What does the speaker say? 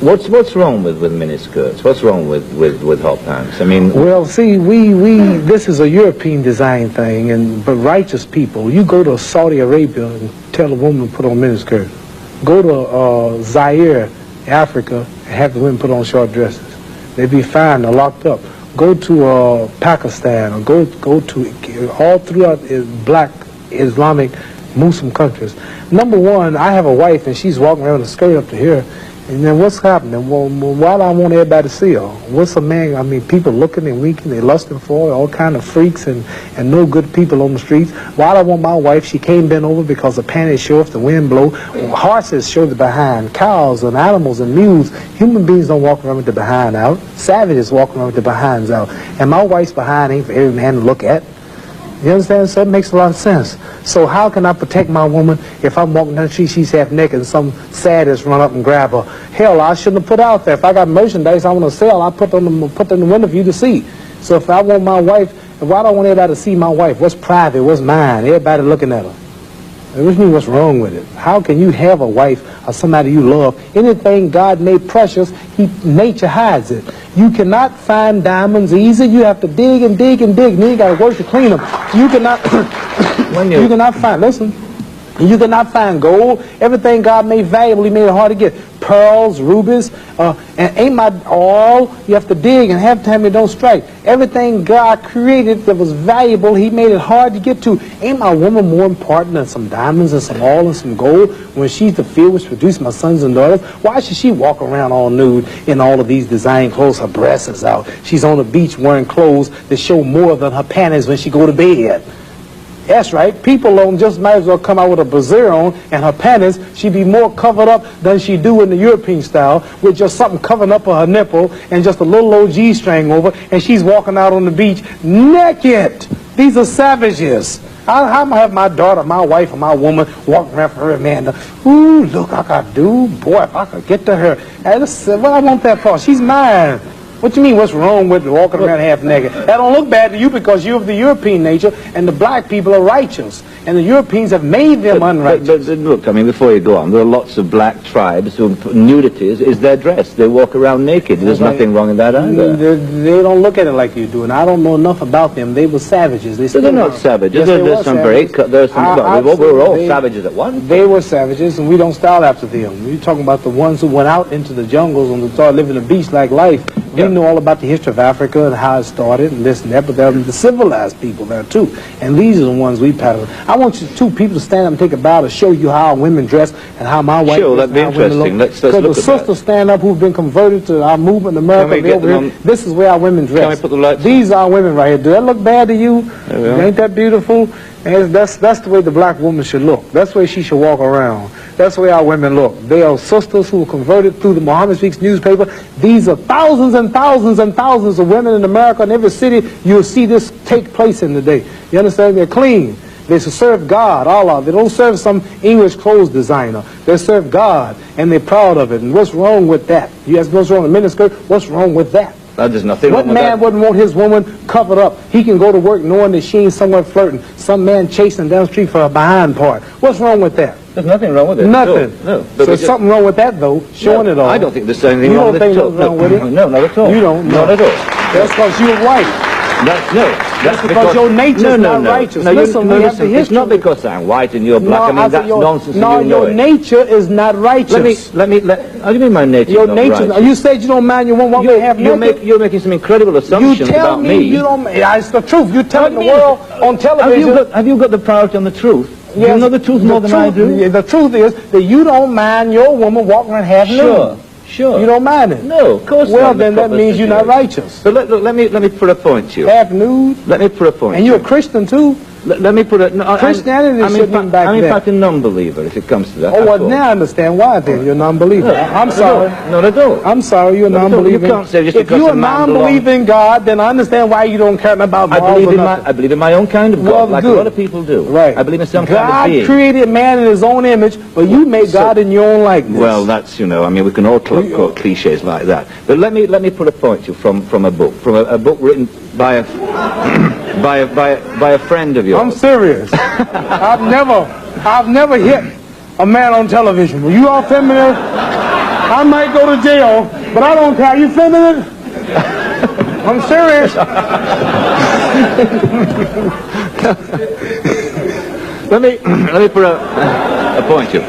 What's wrong with miniskirts? What's wrong with hot pants? I mean, well, see, this is a European design thing, but righteous people, you go to Saudi Arabia and tell a woman to put on miniskirt. Go to Zaire, Africa, and have the women put on short dresses. They'd be fined or locked up. Go to Pakistan, or go to all throughout black Islamic Muslim countries. Number one, I have a wife and she's walking around with a skirt up to here. And then what's happening? Well, why do I want everybody to see her? What's a man? I mean, people looking and winking, they lusting for her, all kind of freaks and no good people on the streets. Why do I want my wife? She can't bend over because the panties show if the wind blow. Horses show the behind. Cows and animals and mules. Human beings don't walk around with the behind out. Savages walk around with the behinds out. And my wife's behind ain't for every man to look at. You understand? So it makes a lot of sense. So how can I protect my woman if I'm walking down the street, she's half naked, and some sadist run up and grab her? Hell, I shouldn't have put out there. If I got merchandise I want to sell, I put it in the window for you to see. So if I want my wife, why do I want everybody to see my wife? What's private? What's mine? Everybody looking at her. Which means what's wrong with it? How can you have a wife or somebody you love? Anything God made precious, nature hides it. You cannot find diamonds easy. You have to dig and dig and dig, and then you got to work to clean them. You cannot, you cannot find, listen, you cannot find gold. Everything God made valuable, He made it hard to get. Pearls, rubies, and ain't my all. You have to dig, and half the time it don't strike. Everything God created that was valuable, He made it hard to get to. Ain't my woman more important than some diamonds and some oil and some gold when she's the field which produced my sons and daughters? Why should she walk around all nude in all of these design clothes? Her breasts is out. She's on the beach wearing clothes that show more than her panties when she go to bed. That's right. People don't just might as well come out with a brassiere on and her panties. She'd be more covered up than she do in the European style with just something covering up her nipple and just a little old G-string over, and she's walking out on the beach naked. These are savages. How am I have my daughter, my wife, or my woman walking around for her man? Ooh, look, I could do. Boy, if I could get to her. What I want that for? She's mine. What do you mean, what's wrong with walking around half naked? That don't look bad to you because you're of the European nature, and the black people are righteous, and the Europeans have made them unrighteous. But look, I mean, before you go on, there are lots of black tribes who nudity is their dress. They walk around naked. There's nothing wrong in that either. They don't look at it like you do, and I don't know enough about them. They were savages. They're not savages. Yes, there's some break. There's some. We were all savages at once. They were savages, and we don't style after them. You're talking about the ones who went out into the jungles and started living a beast like life. We know all about the history of Africa and how it started and this and that, but there are the civilized people there too. And these are the ones we pattern. I want you two people to stand up and take a bow to show you how women dress and how my wife Sure, that'd be interesting. Let's look at that. Because the sisters stand up who've been converted to our movement in America. This is where our women dress. Can we put the lights These are women right here. Do that look bad to you? Ain't that beautiful? And that's the way the black woman should look. That's the way she should walk around. That's the way our women look. They are sisters who were converted through the Muhammad Speaks newspaper. These are thousands and thousands and thousands of women in America. In every city, you'll see this take place in the day. You understand? They're clean. They serve God, Allah. They don't serve some English clothes designer. They serve God, and they're proud of it. And what's wrong with that? You ask what's wrong with miniskirt? What's wrong with that? There's nothing wrong with that. What man wouldn't want his woman covered up? He can go to work knowing that she ain't somewhere flirting. Some man chasing down the street for a behind part. What's wrong with that? There's nothing wrong with it. Nothing. No. So there's something wrong with that, though, showing it all. I don't think there's anything wrong with it. You don't think there's wrong with it? No, not at all. You don't? Not at all. That's because you're white. That's because your nature's not righteous. No, listen, it's not because I'm white and you're black. I mean, that's nonsense. No, your nature is not righteous. How do you mean my nature your is not nature, righteous? You said you don't mind your woman walking half naked. You're making some incredible assumptions about me. You tell me you don't. It's the truth. You're telling the world on television. Have you got the priority on the truth? Yes, you know the truth more than I do? The truth is that you don't mind your woman walking around half nude. Sure. You don't mind it? No, of course not. Well, then that means you're not righteous. But look, let me put a point to you. Half nude? Let me put a point. And you're a Christian too? Let me put it. No, Christianity shouldn't be back I'm in fact a non-believer if it comes to that. Oh, well, now I understand why then. You're a non-believer. I'm sorry. Not at all. I'm sorry, you're a non-believer. You can't say just if because you're a non-believer in God, then I understand why you don't care about God. I believe in my own kind of God, like a lot of people do. Right. I believe in some kind of being. God created man in his own image, but you made God in your own likeness. Well, that's, I mean, we can all quote cliches like that. But let me put a point to you from a book written by a friend of yours. I'm serious. I've never hit a man on television. Were you all familiar? I might go to jail, but I don't care. You filming it? I'm serious. Let me put a point to you.